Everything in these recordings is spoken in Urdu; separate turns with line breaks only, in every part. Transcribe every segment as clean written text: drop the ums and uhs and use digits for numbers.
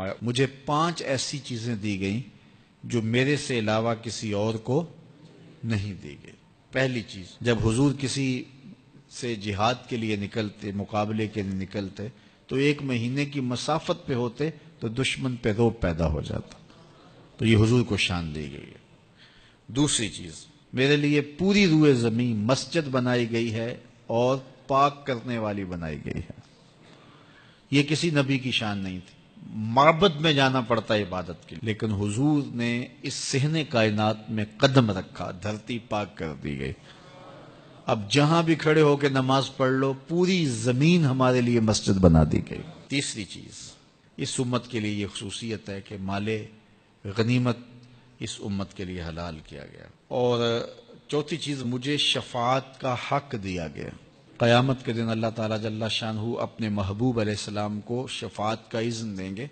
فرمایا مجھے 5 ایسی چیزیں دی گئیں جو میرے سے علاوہ کسی اور کو نہیں دی گئی۔ پہلی چیز، جب حضور کسی سے جہاد کے لیے نکلتے، مقابلے کے لیے نکلتے، تو 1 مہینے کی مسافت پہ ہوتے تو دشمن پہ رعب پیدا ہو جاتا، تو یہ حضور کو شان دی گئی ہے۔ دوسری چیز، میرے لیے پوری روئے زمین مسجد بنائی گئی ہے اور پاک کرنے والی بنائی گئی ہے۔ یہ کسی نبی کی شان نہیں تھی، معبد میں جانا پڑتا ہے عبادت کے لیے، لیکن حضور نے اس صحن کائنات میں قدم رکھا، دھرتی پاک کر دی گئی۔ اب جہاں بھی کھڑے ہو کے نماز پڑھ لو، پوری زمین ہمارے لیے مسجد بنا دی گئی۔ تیسری چیز، اس امت کے لیے یہ خصوصیت ہے کہ مال غنیمت اس امت کے لیے حلال کیا گیا۔ اور چوتھی چیز، مجھے شفاعت کا حق دیا گیا۔ قیامت کے دن اللہ تعالیٰ جل شانہ اپنے محبوب علیہ السلام کو شفاعت کا اذن دیں گے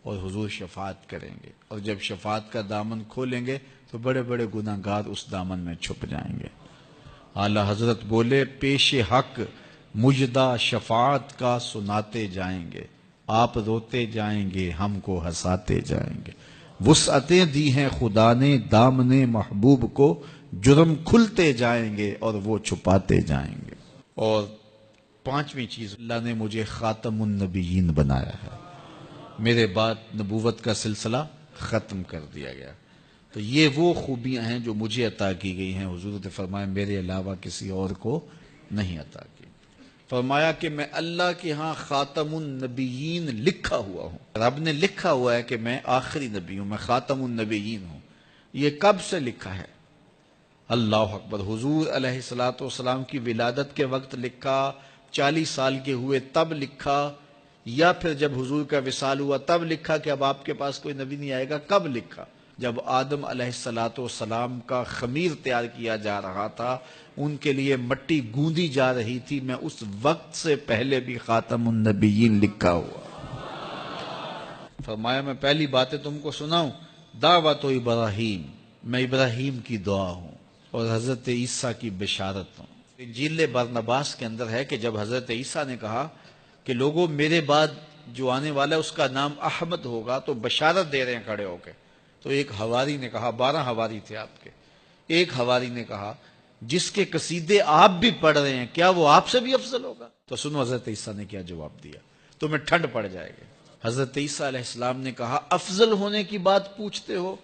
اور حضور شفاعت کریں گے، اور جب شفاعت کا دامن کھولیں گے تو بڑے بڑے گناہگار اس دامن میں چھپ جائیں گے۔ اعلیٰ حضرت بولے، پیش حق مجدہ شفاعت کا سناتے جائیں گے، آپ روتے جائیں گے، ہم کو ہنساتے جائیں گے۔ وسعتیں دی ہیں خدا نے دامن محبوب کو، جرم کھلتے جائیں گے اور وہ چھپاتے جائیں گے۔ اور 5ویں چیز، اللہ نے مجھے خاتم النبیین بنایا ہے، میرے بعد نبوت کا سلسلہ ختم کر دیا گیا۔ تو یہ وہ خوبیاں ہیں جو مجھے عطا کی گئی ہیں، حضور نے فرمایا میرے علاوہ کسی اور کو نہیں عطا کی۔ فرمایا کہ میں اللہ کے ہاں خاتم النبیین لکھا ہوا ہوں، رب نے لکھا ہوا ہے کہ میں آخری نبی ہوں، میں خاتم النبیین ہوں۔ یہ کب سے لکھا ہے؟ اللہ اکبر، حضور علیہ الصلوۃ والسلام کی ولادت کے وقت لکھا، 40 سال کے ہوئے تب لکھا، یا پھر جب حضور کا وصال ہوا تب لکھا کہ اب آپ کے پاس کوئی نبی نہیں آئے گا؟ کب لکھا؟ جب آدم علیہ الصلوۃ والسلام کا خمیر تیار کیا جا رہا تھا، ان کے لیے مٹی گوندی جا رہی تھی، میں اس وقت سے پہلے بھی خاتم النبیین لکھا ہوا۔ فرمایا میں پہلی باتیں تم کو سناؤں، دعوت ابراہیم، میں ابراہیم کی دعا ہوں اور حضرت عیسیٰ کی بشارت ہوں۔ انجیل برنباس کے اندر ہے کہ جب حضرت عیسیٰ نے کہا کہ لوگوں میرے بعد جو آنے والا ہے اس کا نام احمد ہوگا، تو بشارت دے رہے ہیں کھڑے ہو کے، تو ایک حواری نے کہا، 12 حواری تھے آپ کے، ایک حواری نے کہا جس کے قصیدے آپ بھی پڑھ رہے ہیں کیا وہ آپ سے بھی افضل ہوگا؟ تو سنو حضرت عیسیٰ نے کیا جواب دیا، تمہیں ٹھنڈ پڑ جائے گی۔ حضرت عیسیٰ علیہ السلام نے کہا افضل ہونے کی بات پوچھتے ہو،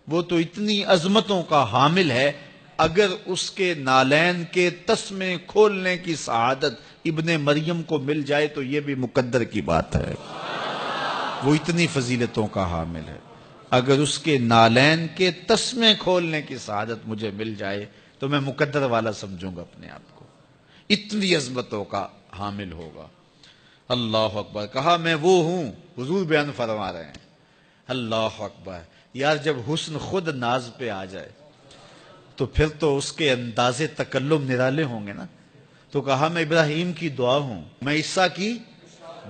وہ تو اتنی عظمتوں کا حامل ہے، اگر اس کے نالین کے تسمے کھولنے کی سعادت ابن مریم کو مل جائے تو یہ بھی مقدر کی بات ہے، وہ اتنی فضیلتوں کا حامل ہے۔ اگر اس کے نالین کے تسمے کھولنے کی سعادت مجھے مل جائے تو میں مقدر والا سمجھوں گا اپنے آپ کو، اتنی عظمتوں کا حامل ہوگا۔ اللہ اکبر، کہا میں وہ ہوں، حضور بیان فرما رہے ہیں۔ اللہ اکبر، یار جب حسن خود ناز پہ آ جائے تو پھر تو اس کے انداز تکلم نرالے ہوں گے نا۔ تو کہا میں ابراہیم کی دعا ہوں، میں عیسیٰ کی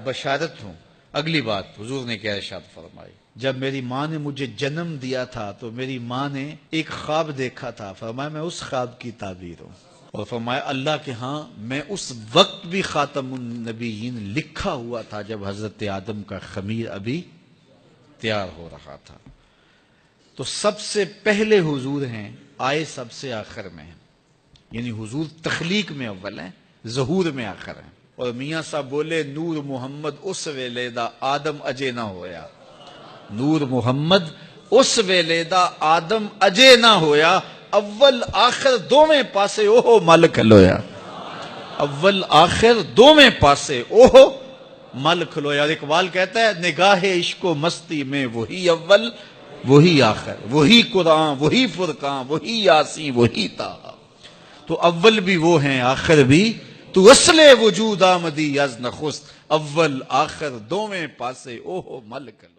بشارت ہوں۔ اگلی بات حضور نے کیا ارشاد فرمائی، جب میری ماں نے مجھے جنم دیا تھا تو میری ماں نے ایک خواب دیکھا تھا، فرمایا میں اس خواب کی تعبیر ہوں، اور فرمایا اللہ کے ہاں میں اس وقت بھی خاتم النبیین لکھا ہوا تھا جب حضرت آدم کا خمیر ابھی تیار ہو رہا تھا۔ تو سب سے پہلے حضور ہیں، آئے سب سے آخر میں ہیں، یعنی حضور تخلیق میں اول ہیں، ظہور میں آخر ہیں۔ اور میاں صاحب بولے نور محمد اس ویلے دا آدم اجے نہ ہویا، نور محمد اس ویلے دا آدم اجے نہ ہویا، اول آخر دوویں پاسے اوہ مل کھلویا، اول آخر دوویں پاسے اوہ مل کھلویا۔ اور اقبال کہتا ہے نگاہ عشق و مستی میں وہی اول وہی آخر، وہی قرآن وہی فرقان وہی یاسین وہی طٰہٰ، تو اول بھی وہ ہیں آخر بھی، تو اصل وجود آمدی از نخست، اول آخر دوویں پاسے اوہ مل کھلویا۔